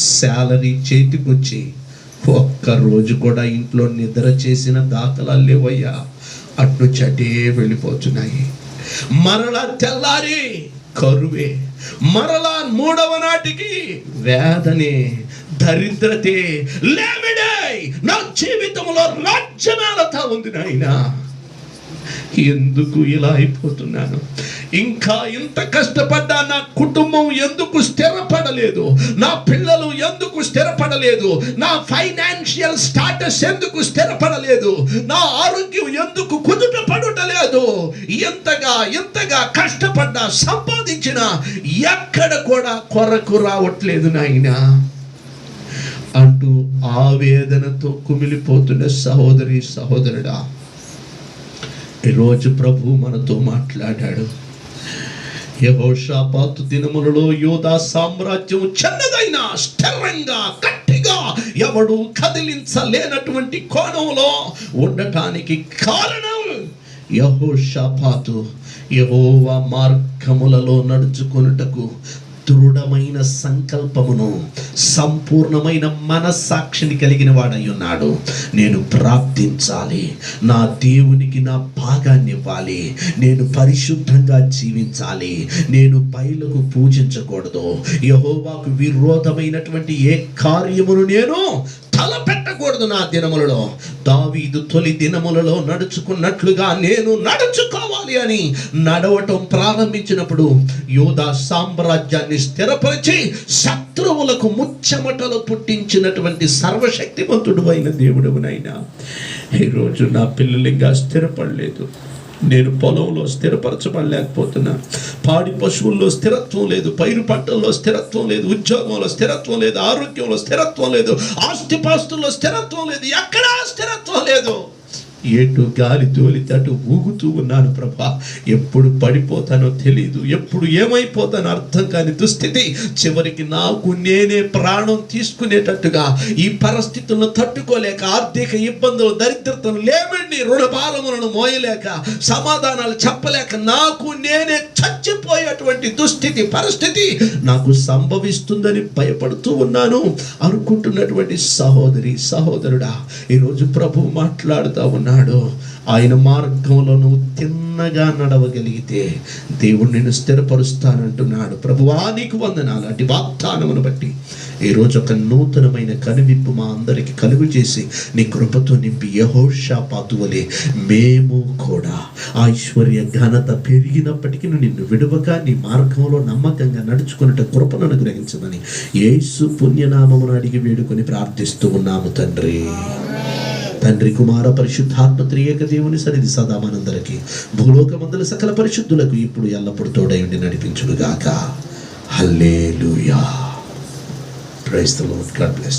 శాలరీ చేతికొచ్చి ఒక్కరోజు కూడా ఇంట్లో నిద్ర చేసిన దాఖలాలు లేవయ్యా. అటు చటే వెళ్ళిపోతున్నాయి. మరలా తెల్లారి కరువే, మరలా 3వ నాటికి వేదనే, దరిద్రతే, లేమిడే. నా జీవితంలో రాజ్యమేలతా ఉంది నాయనా. ఎందుకు ఇలా అయిపోతున్నాను? ఇంకా ఇంత కష్టపడ్డా నా కుటుంబం ఎందుకు స్థిరపడలేదు? నా పిల్లలు ఎందుకు స్థిరపడలేదు? నా ఫైనాన్షియల్ స్టాటస్ ఎందుకు స్థిరపడలేదు? నా ఆరోగ్యం ఎందుకు కుదుట పడుటలేదు? ఎంతగా కష్టపడ్డా సంపాదించినా ఎక్కడ కూడా కొరకు రావట్లేదు నాయనా అంటూ ఆవేదనతో కుమిలిపోతున్న సహోదరి సహోదరుడా, ఈరోజు ప్రభు మనతో మాట్లాడాడు. యెహోషాపాతు దినములలో యోధా సామ్రాజ్యం చిన్నదైన స్థిరంగా గట్టిగా ఎవడు కదిలించలేనటువంటి కోణంలో ఉండటానికి కారణం యెహోషాపాతు యెహోవా మార్గములలో నడుచుకొనుటకు దృఢమైన సంకల్పమును, సంపూర్ణమైన మనస్సాక్షిని కలిగిన వాడై ఉన్నాడు. నేను ప్రార్థించాలి, నా దేవునికి నా భాగాన్ని ఇవ్వాలి, నేను పరిశుద్ధంగా జీవించాలి, నేను బయలుకు పూజించకూడదు, యెహోవాకు విరోధమైనటువంటి ఏ కార్యమును నేను తలపెట్టకూడదు. నా దినములలో దావీదు తొలి దినములలో నడుచుకున్నట్లుగా నేను నడుచుకోవాలి అని నడవటం ప్రారంభించినప్పుడు యోధా సామ్రాజ్యాన్ని స్థిరపరిచి శత్రువులకు ముచ్చమటలు పుట్టించినటువంటి సర్వశక్తిమంతుడు అయిన దేవుడునైనా ఈరోజు నా పిల్లలు ఇంకా స్థిరపడలేదు. నేను పొలంలో స్థిరపరచబడలేకపోతున్నా, పాడి పశువుల్లో స్థిరత్వం లేదు, పైరు పంటల్లో స్థిరత్వం లేదు, ఉద్యోగంలో స్థిరత్వం లేదు, ఆరోగ్యంలో స్థిరత్వం లేదు, ఆస్తిపాస్తుల్లో స్థిరత్వం లేదు, ఎక్కడా స్థిరత్వం లేదు. ఎటు గాలి తోలితే అటు ఊగుతూ ఉన్నాను ప్రభా. ఎప్పుడు పడిపోతానో తెలియదు, ఎప్పుడు ఏమైపోతానో అర్థం కాని దుస్థితి. చివరికి నాకు నేనే ప్రాణం తీసుకునేటట్టుగా ఈ పరిస్థితులను తట్టుకోలేక, ఆర్థిక ఇబ్బందులు, దరిద్రతను, లేవండి రుణభారములను మోయలేక, సమాధానాలు చెప్పలేక నాకు నేనే చచ్చిపోయేటువంటి దుస్థితి, పరిస్థితి నాకు సంభవిస్తుందని భయపడుతూ ఉన్నాను అనుకుంటున్నటువంటి సహోదరి సహోదరుడా, ఈరోజు ప్రభు మాట్లాడుతూ ఉన్నాడు. ఆయన మార్గంలో నువ్వు తిన్నగా నడవగలిగితే దేవుడు నిన్ను స్థిరపరుస్తానంటున్నాడు. ప్రభువా నీకు వందనాలు. అటు వాగ్దానమును బట్టి ఈరోజు ఒక నూతనమైన కనువిప్పు మా అందరికి కలుగు చేసి నీ కృపతో నింపి యెహోషాపాతు వలె మేము కూడా ఐశ్వర్య ఘనత పెరిగినప్పటికీ నిన్ను విడువక నీ మార్గంలో నమ్మకంగా నడుచుకున్నట్టు కృపను అనుగ్రహించమని యేసు పుణ్యనామమును అడిగి వేడుకొని ప్రార్థిస్తూ ఉన్నాము తండ్రి. తండ్రి, కుమార, పరిశుద్ధాత్మ త్రియేక దేవుని సన్నిధి సదా మనందరికీ భూలోకమందుల సకల పరిశుద్ధులకు ఇప్పుడు ఎల్లప్పుడు తోడై ఉండి నడిపించును గాక. Hallelujah. Praise the lord. God bless.